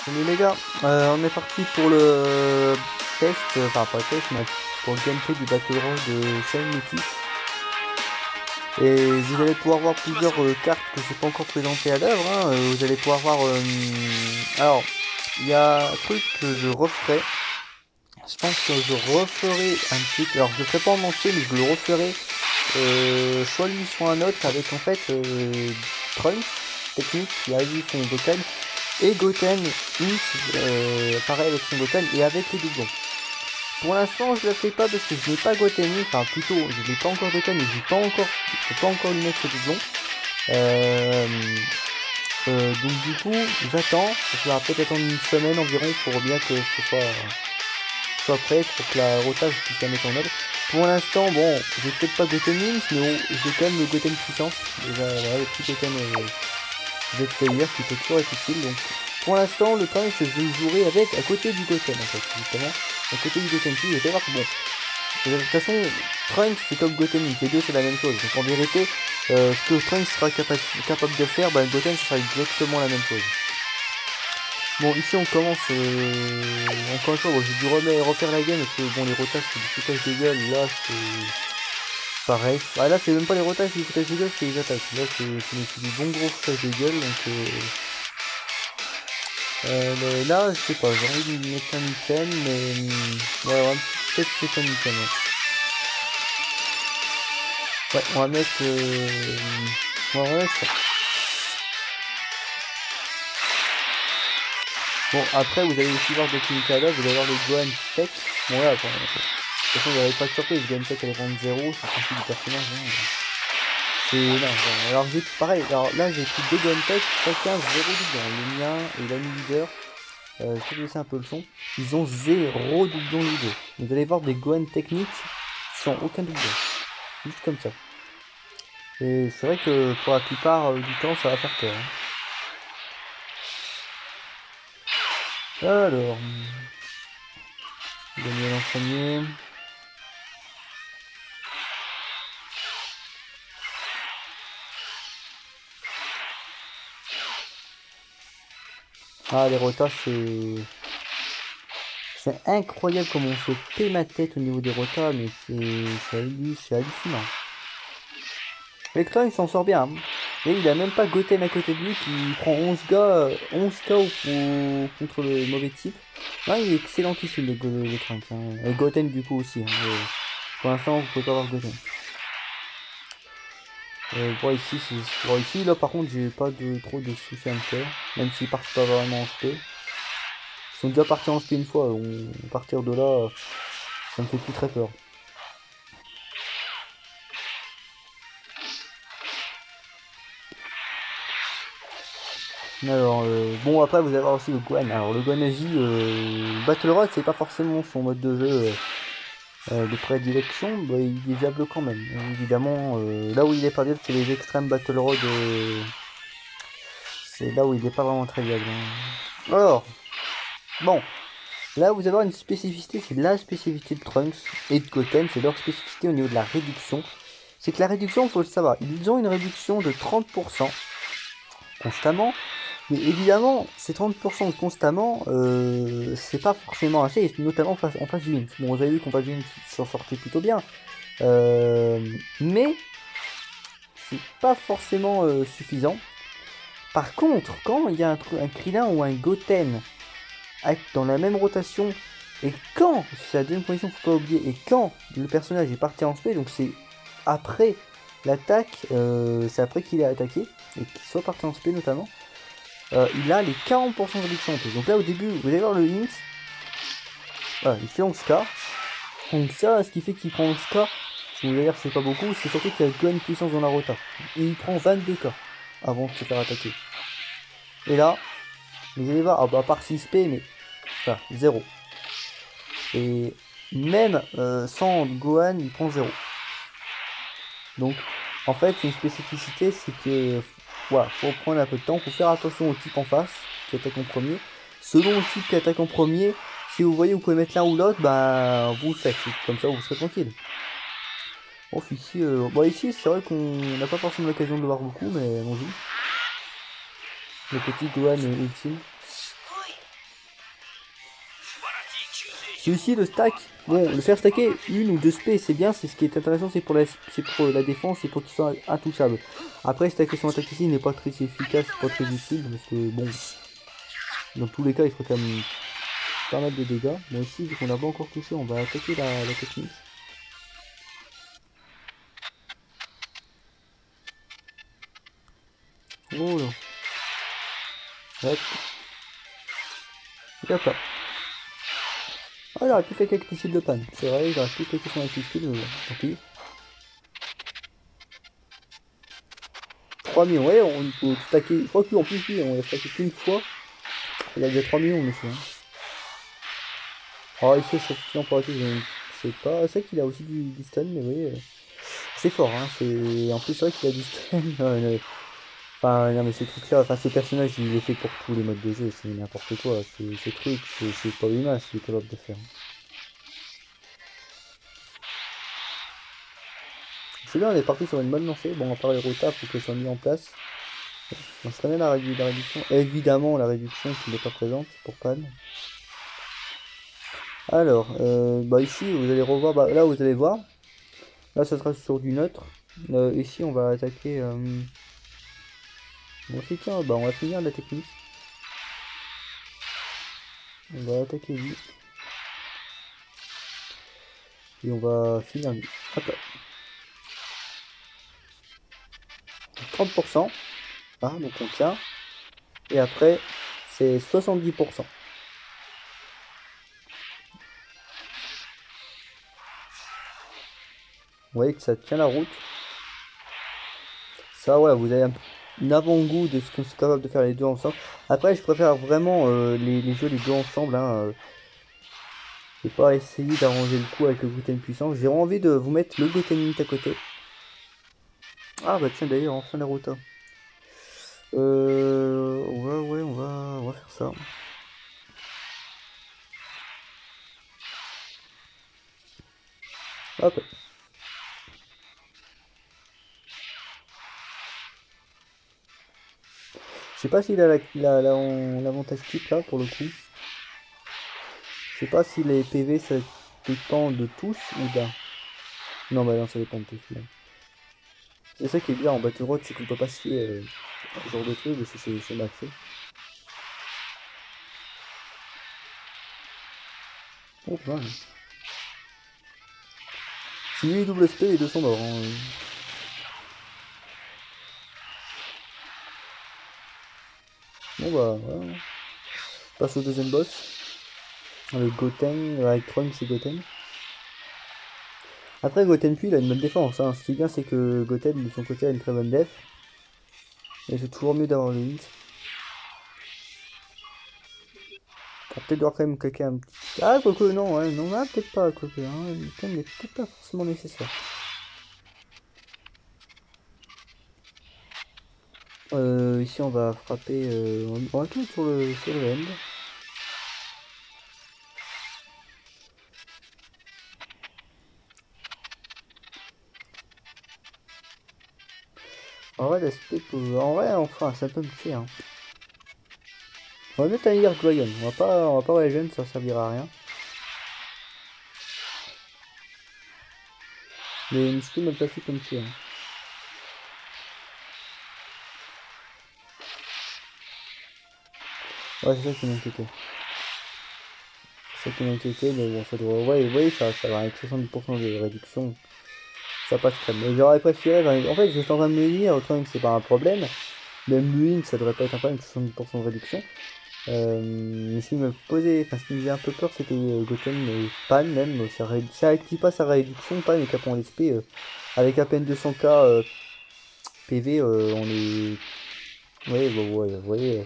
Salut les gars, on est parti pour le test, enfin pas le test, mais pour le gameplay du Battle Royale de Shine Metis. Et vous allez pouvoir voir plusieurs cartes que je n'ai pas encore présentées à l'œuvre. Hein. Vous allez pouvoir voir... alors, il y a un truc que je referai. Je pense que je referai un truc... Alors, je ne le ferai pas en entier, mais je le referai soit lui, soit un autre, avec en fait Trunks, technique, qui a eu son Goten, et Goten, pareil avec son Goten, et avec les doublons. Pour l'instant, je le fais pas parce que je n'ai pas Goten, enfin plutôt, je n'ai pas encore Goten, et je peux pas encore lui mettre ce doublon. Donc du coup, j'attends, je vais peut-être attendre une semaine environ pour bien que ce soit prêt, pour que la rota je puisse la mettre en œuvre. Pour l'instant, bon, j'ai peut-être pas Goten Wings, mais bon, j'ai quand même le Goten puissance. Déjà, voilà, le petit Goten Z-Player qui peut toujours être utile. Donc, pour l'instant, le Trunks, je le jouerai avec à côté du Goten, en fait, justement. À côté du Goten Plus, je vais voir que bon. De toute façon, Trunks, c'est comme Goten Wings, les deux, c'est la même chose. Donc, en vérité, ce que Trunks sera capable de faire, bah, Goten, ce sera exactement la même chose. Bon, ici on commence encore une fois, bon, j'ai dû refaire la game parce que bon, les rotages c'est du foutage de gueule, là c'est pareil. Ah, là c'est même pas les rotages, c'est du foutage de gueule, c'est les attaques. Là c'est du bon gros foutage de gueule, donc là je sais pas, j'ai envie de mettre un item, mais ouais, on va peut-être mettre un item. Ouais, on va mettre ça. Bon, après, vous allez aussi voir d'autres unités à l'œuvre, vous allez voir le Gohan Tech. Bon, là, de toute façon, vous n'avez pas de surprise, Gohan Tech, elle est vendre 0, c'est le principe du personnage. Hein. C'est. Non, bon, alors j'ai pareil, alors là, j'ai pris deux Gohan Tech, chacun 0 doublon. Le mien et l'ami leader, je vais laisser un peu le son, ils ont 0 doublon les deux. Vous allez voir des Gohan techniques sans aucun doublon. Juste comme ça. Et c'est vrai que pour la plupart du temps, ça va faire peur. Hein. Alors, Daniel en premier. Ah, les rotas, c'est incroyable comment on se paie ma tête au niveau des rotas, mais c'est hallucinant. Vector, il s'en sort bien. Hein. Et il a même pas Goten à côté de lui qui prend 11 gars, 11 KO contre le mauvais type. Non, il est excellentissime le Trunks. Hein. Et Goten du coup aussi. Hein. Pour l'instant, vous pouvez pas avoir Goten. Bon, ici, là par contre, j'ai pas trop de soucis à me faire. Même s'ils partent pas vraiment en SP. Ils sont déjà partis en SP une fois. À partir de là, ça me fait plus très peur. Alors, bon, après, vous avez aussi le Gohan. Alors, le Gohan Agi, Battle Royale, c'est pas forcément son mode de jeu de prédilection. Bah, il est viable quand même. Évidemment, là où il est pas viable, c'est les extrêmes Battle Road. C'est là où il est pas vraiment très viable. Hein. Alors, bon, là, vous avez une spécificité, c'est la spécificité de Trunks et de Goten, c'est leur spécificité au niveau de la réduction. C'est que la réduction, il faut le savoir, ils ont une réduction de 30% constamment. Mais évidemment, ces 30% constamment, c'est pas forcément assez, notamment en phase du Lynx. Bon, vous avez vu qu'en phase du Lynx, ils s'en sortaient plutôt bien. Mais, c'est pas forcément suffisant. Par contre, quand il y a un Krillin ou un Goten dans la même rotation, et quand, c'est la deuxième position, faut pas oublier, et quand le personnage est parti en spé, donc c'est après l'attaque, c'est après qu'il est attaqué, et qu'il soit parti en spé notamment, il a les 40% de réduction en plus. Donc là au début, vous allez voir le Lynx, voilà, il fait 11k. Donc ça, ce qui fait qu'il prend 11k, si vous allez dire que c'est pas beaucoup, c'est surtout qu'il a une puissance dans la rota. Et il prend 22k avant de se faire attaquer. Et là, vous allez voir, ah bah à part 6p, mais enfin, 0. Et même sans Gohan, il prend 0. Donc en fait, c'est une spécificité, c'est que voilà, faut prendre un peu de temps, faut faire attention au type en face qui attaque en premier. Selon le type qui attaque en premier, si vous voyez, vous pouvez mettre l'un ou l'autre, bah vous le faites, comme ça vous serez tranquille. Bon, ici, ici c'est vrai qu'on n'a pas forcément l'occasion de le voir beaucoup, mais allons-y. Le petit Gohan ultime. Celui-ci, le stack, bon, le faire stacker une ou deux spé, c'est bien, c'est ce qui est intéressant, c'est pour la défense, c'est pour qu'ils soient intouchables. Après, stacker son attaque ici n'est pas très efficace, pas très utile, parce que bon, dans tous les cas, il faut quand même pas mal de dégâts. Mais ici, vu qu'on n'a pas encore touché, on va attaquer la technique. Oh là. Hop. Il a pas. Ah, il aurait pu claquer avec les de panne. C'est vrai, il aurait pu claquer son active tant pis. 3 millions, ouais, on peut stacker. Je crois qu'en plus, oui, on l'a stacké qu'une fois. Il a déjà 3 millions, monsieur. Ah, il fait ça suffisant pour arrêter, je ne sais pas. C'est vrai qu'il a aussi du stun, mais oui. C'est fort, hein. En plus, c'est vrai qu'il a du stun. Enfin, non, mais ce truc-là, enfin, ce personnage, il est fait pour tous les modes de jeu. C'est n'importe quoi. Ce truc, c'est pas humain ce qu'il est capable de faire. C'est bien, on est parti sur une bonne lancée. Bon, à part les rotas pour qu'elles soient mises en place. On serait bien la réduction. Évidemment, la réduction qui n'est pas présente pour Pan. Alors, bah ici, vous allez revoir. Bah, là, vous allez voir. Là, ça sera sur du neutre. Ici, on va attaquer. Bon, c'est tiens, bah, on va finir la technique. On va attaquer lui. Et on va finir lui. Hop là. 30%. Ah, donc on tient. Et après, c'est 70%. Vous voyez que ça tient la route. Ça, ouais, vous avez un avant-goût de ce que c'est capable de faire les deux ensemble. Après, je préfère vraiment les jeux les deux ensemble. Hein, je vais pas essayer d'arranger le coup avec le Goten puissant. J'ai envie de vous mettre le Goten Mint à côté. Ah bah tiens, d'ailleurs, enfin Naruto. Ouais, on va faire ça. Hop. Je sais pas s'il a l'avantage type là pour le coup. Je sais pas si les PV ça dépend de tous ou d'un. Non, bah non, ça dépend de tous. Là. C'est ça qui est bien en Battle Road, c'est qu'on peut pas se fier ce genre de truc, parce que c'est maxé. Oh, putain. Si lui double SP, les deux sont morts. Hein. Bon bah, voilà. On passe au deuxième boss. Le Goten, avec Trunks et Goten. Après, Goten puis il a une bonne défense. Hein. Ce qui est bien, c'est que Goten, de son côté, a une très bonne def. Et c'est toujours mieux d'avoir le hit. On va peut-être devoir quand même claquer un petit. Ah, quoique, non, ouais, non, ah, peut-être pas, quoique. Hein. Le thème n'est peut-être pas forcément nécessaire. Ici, on va frapper. On va tout sur le end. En vrai, l'aspect peut. En vrai, enfin, ça peut me tuer. Hein. On va mettre un Ear Dragon. On va pas Regen, ça servira à rien. Mais une skill mal placée peut me tuer. Hein. Ouais, c'est ça qui m'inquiétait. C'est ça qui m'inquiétait, mais bon, ça devrait. Ouais, ouais, ça va avec 70% de réduction. Ça passe crème. Mais j'aurais préféré. En fait, je suis en train de me dire, autant que c'est pas un problème. Même lui, ça devrait pas être un problème, 70% de réduction. Mais ce qui me posait, enfin, ce qui me faisait un peu peur, c'était Goten Pan même. Ça active pas sa réduction. Pan est capable en SP. Avec à peine 200k PV, on est. Ouais, bah, ouais, vous voyez.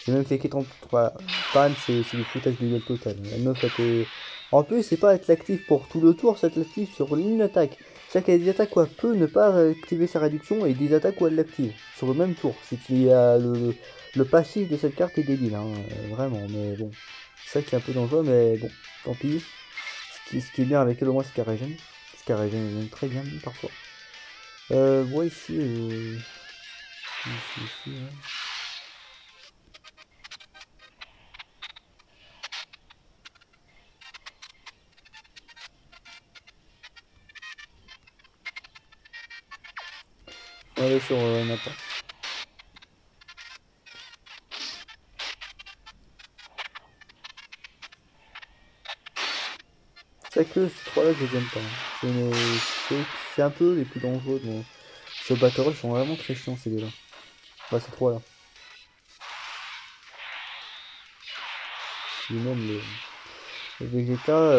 J'ai même cliqué 33 Pan, c'est du foutage de gueule total. La meuf était. En plus, c'est pas être l'actif pour tout le tour, c'est être l'actif sur une attaque. C'est-à-dire qu'il y a des attaques où elle peut ne pas activer sa réduction et des attaques où elle l'active sur le même tour. C'est qu'il y a le passif de cette carte est débile, hein, vraiment. Mais bon, c'est ça qui est un peu dangereux, mais bon, tant pis. Ce qui est bien avec elle au moins, c'est qu'elle régène. Ce qu'elle régène même très bien, même, parfois. Moi ici, ici, ouais. Ouais, sur Nappa. C'est que ces trois-là, je les aime pas. C'est un peu les plus dangereux. Bon. Sur Battle Royale, ils sont vraiment très chiants ces deux-là. Bah, ces trois-là. Et même les Vegeta,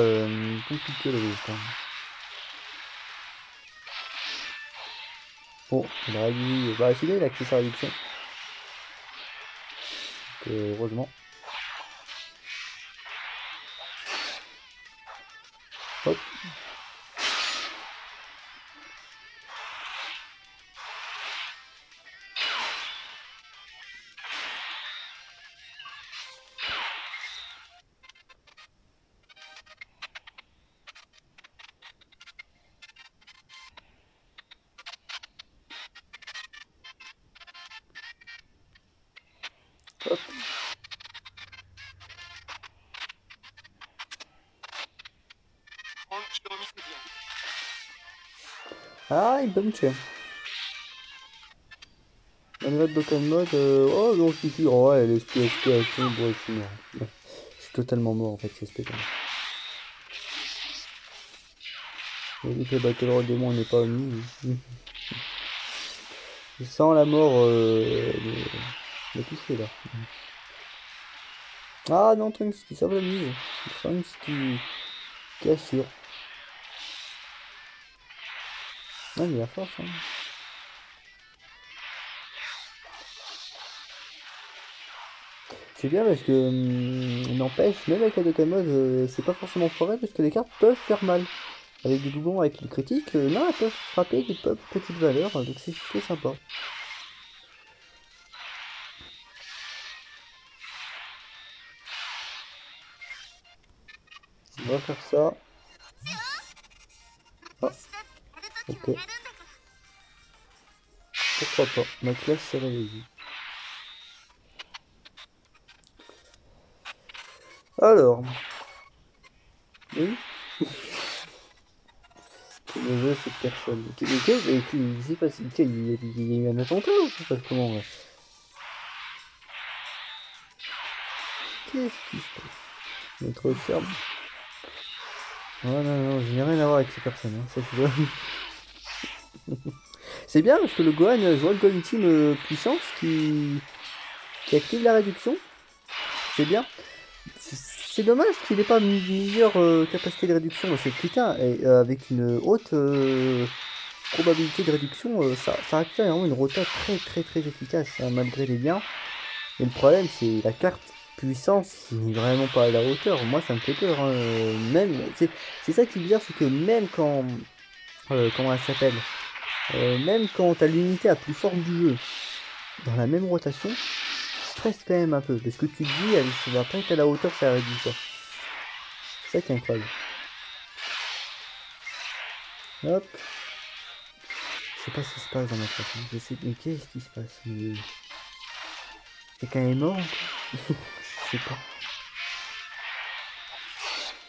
compliqué les Vegeta. Bon, il aurait dû. Bah, celui-là, il a créé sa réduction. Donc, heureusement. Hop. Hop. Ah, il peut me tuer. La nouvelle Dokkan Mode, oh non, je suis oh, ouais, l'esprit SP, bon, je suis mort. Ouais. Je suis totalement mort en fait, c'est SP quand même. Vu que le Battle Royale démon n'est pas mis. Je sens la mort me toucher là. Ah non, Trunks qui sauve la mise. Trunks qui assure. Ah, il a la force, hein. C'est bien parce que n'empêche, même avec la Dokkan Mode, c'est pas forcément foiré parce que les cartes peuvent faire mal. Avec des doublons avec le critique, là elles peuvent frapper des petites valeurs, donc c'est plutôt sympa. On va faire ça. Ah, ok. Pourquoi pas, ma classe s'est réveillée. Alors, oui. Je veux cette personne. Je sais pas si il y a eu un attentat ou ça se passe comment là? Qu'est-ce qui se passe? Notre ferme. Oh non, non, je n'ai rien à voir avec ces personnes, hein, ça je vois. C'est bien parce que le Gohan, je vois le Gohan Team puissance qui active la réduction. C'est bien. C'est dommage qu'il n'ait pas une meilleure capacité de réduction. Parce que putain, avec une haute probabilité de réduction, ça a fait vraiment une rota très très très efficace, hein, malgré les liens. Et le problème, c'est la carte puissance qui n'est vraiment pas à la hauteur. Moi, ça me fait peur, hein. Même, c'est ça qui est bizarre, c'est que même quand, comment elle s'appelle, même quand t'as l'unité la plus forte du jeu dans la même rotation, je stresse quand même un peu. Parce que tu te dis, elle ne va pas être à la hauteur, ça réduit quoi. C'est ça qui est incroyable. Hop. Je sais pas ce qui se passe dans ma classe. Hein. Je sais, mais qu'est-ce qui se passe? Quelqu'un est mort? Je sais pas.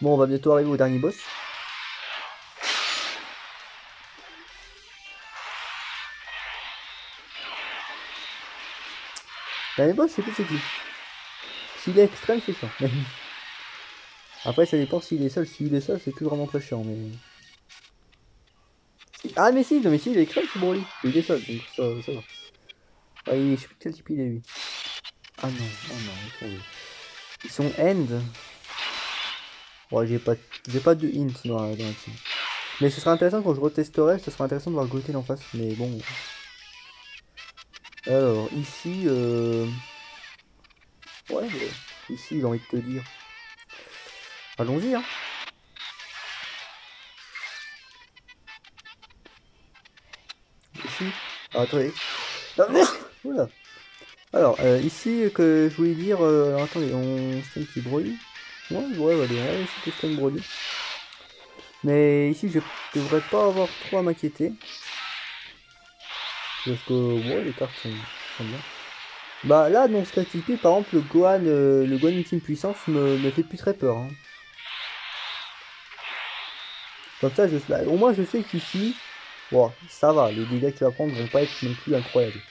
Bon, on va bientôt arriver au dernier boss. Dernier boss, je sais plus c'est qui. S'il est extrême, c'est chiant. Après, ça dépend s'il est seul. S'il est seul, c'est plus vraiment très chiant. Mais... Ah, mais si, non, mais si, il est extrême, c'est Broly. Il est seul, donc ça va. Ah, je sais plus quel type il est, lui. Ah non, oh non, ils sont end. Ouais, j'ai pas de hint dans la team. Mais ce sera intéressant quand je retesterai, ce sera intéressant de voir Goten en face. Mais bon. Alors, ici, ouais, ici, j'ai envie de te dire. Allons-y, hein. Ici. Ah, attendez. Voilà. Alors, ici, que je voulais dire. Alors, attendez, on fait un petit Broly. Ouais, allez, on va essayer de tester une Broly. Mais ici, je devrais pas avoir trop à m'inquiéter. Parce que, ouais, les cartes sont bien. Bah là, dans ce cas typique, par exemple, le Gohan Ultime Puissance me fait plus très peur. Hein. Comme ça, au moins je sais qu'ici, Bon, ça va, les dégâts qu'il va prendre vont pas être non plus incroyables.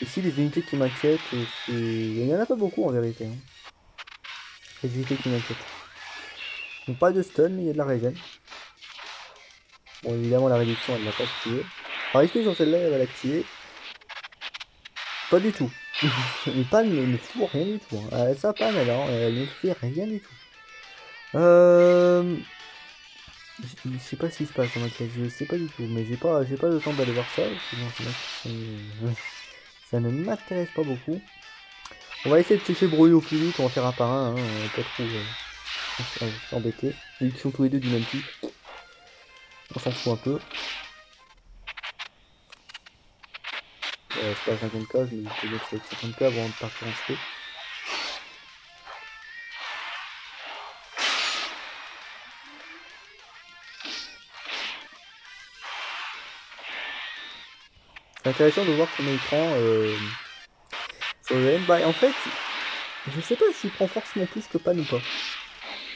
Ici, les unités qui m'inquiètent, il n'y en a pas beaucoup en vérité. Hein. Les unités qui m'inquiètent. Donc pas de stun, mais il y a de la régène. Bon, évidemment, la réduction, elle l'a pas activée. Alors, est-ce que sur celle-là, elle va l'activer? Pas du tout. Les pannes ne fout rien du tout. Hein. Sa panne, elle ne fait rien du tout. Je sais pas ce qui se passe dans ma classe, je sais pas du tout, mais j'ai pas le temps d'aller voir ça, sinon ça ne m'intéresse pas beaucoup. On va essayer de sécher Broly au plus vite, on va faire un par un, hein, on va pas trop s'embêter. Vu qu'ils sont tous les deux du même type, on s'en fout un peu. C'est pas 50k, je vais mettre 50k avant de partir en spé. C'est intéressant de voir comment il prend sur le M. Bah en fait, je sais pas s'il prend forcément plus que Pan ou pas.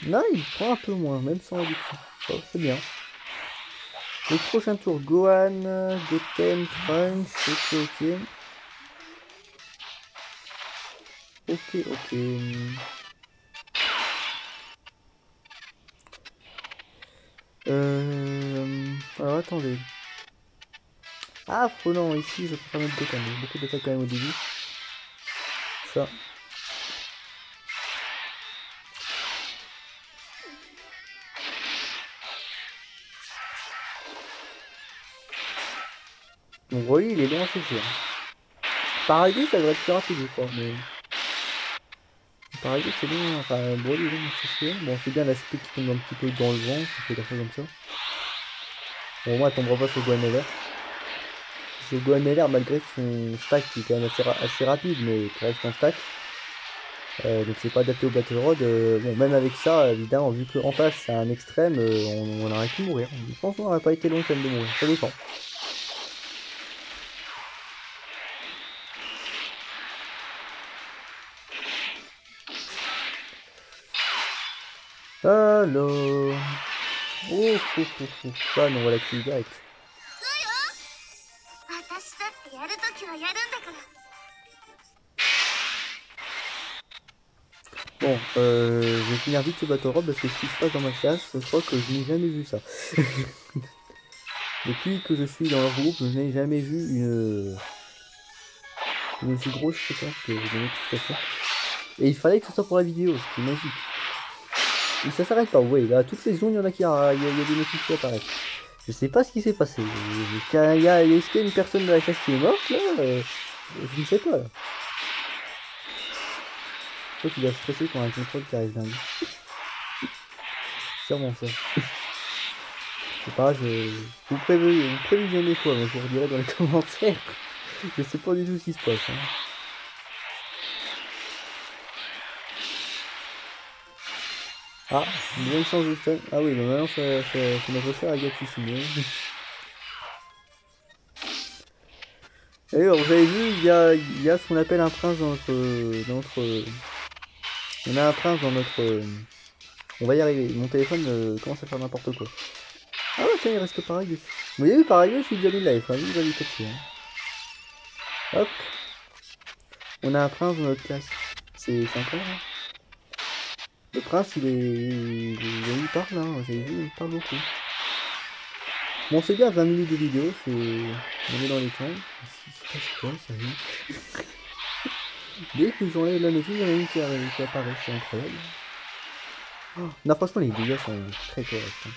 Non, il prend un peu moins, même sans réduction. Oh, c'est bien. Le prochain tour, Gohan, Goten, Trunks, ok. Ok. Alors attendez. Ah, oh non, ici je peux pas mettre Goten. Il y a beaucoup d'attaques quand même au début. Ça. Donc Broly, il est long à sécher. Hein. Paradis, ça devrait être plus rapide, je crois. Mais... Paradis, c'est long. Enfin, Broly, il est long à sécher. Bon, c'est bien l'aspect qui tombe un petit peu dans le vent. On peut dire ça comme ça. Bon, moi, elle tombera pas sur Gohan LR. Sur Gohan LR, malgré son stack qui est quand même assez rapide, mais qui reste un stack. Donc c'est pas adapté au Battle Road. Bon, même avec ça, évidemment, vu qu'en face c'est un extrême, on aurait pu mourir. Je pense qu'on n'aurait pas été long quand même de mourir. Ça dépend. Alors... Ah non, on va l'activer direct. Bon, je vais finir vite ce Battle Road parce que ce qui se passe dans ma classe, je crois que je n'ai jamais vu ça. Depuis que je suis dans leur groupe, je n'ai jamais vu une aussi grosse fréquence que de notification. Et il fallait que ce soit pour la vidéo, ce qui est magique. Et ça s'arrête pas, ouais, là, toutes les secondes, il y en a qui il y a des notifs qui apparaissent. Je sais pas ce qui s'est passé. Est-ce qu'il y a une personne de la classe qui est morte, là je ne sais pas, là. Je crois qu'il doit stresser quand un contrôle qui arrive d'un lui. Sûrement ça. C'est pas, vous prévisionnez quoi, moi je vous redirai dans les commentaires. Je sais pas du tout ce qui se passe. Hein. Ah, bonne chance de stun. Ah oui, donc maintenant c'est notre cher Agathe ici. Et alors, vous avez vu, il y a ce qu'on appelle un prince dans notre... On a un prince dans notre... On va y arriver. Mon téléphone commence à faire n'importe quoi. Ah ouais, tiens, il reste Paragus. Vous avez vu, Paragus, il est déjà mis live. Hein, il va lui toucher. Hein. Hop. On a un prince dans notre classe. C'est sympa. Hein. Le prince, il parle. Hein. Vous avez vu, il parle beaucoup. Bon, c'est bien, 20 minutes de vidéo. On est dans les temps. C'est quoi, ça vit. Dès que j'enlève la notice, il y en a une qui apparaît. C'est incroyable. Oh, non, franchement, les dégâts sont très corrects. Hein.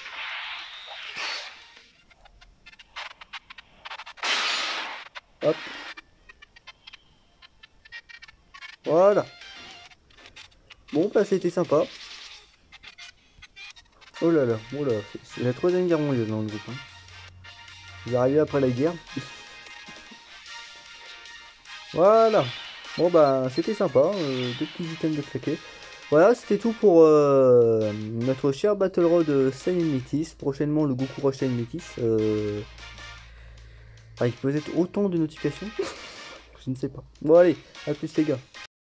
Hop. Voilà. Bon, bah c'était sympa. Oh là, c'est la troisième guerre mondiale dans le groupe. Hein. Vous arrivez après la guerre. Voilà. Bon bah c'était sympa, deux petits items de claquer. Voilà, c'était tout pour notre cher Battle Road Saiyan Métis. Prochainement le Goku Rush Saiyan Métis. Avec peut-être autant de notifications. Je ne sais pas. Bon allez, à plus les gars.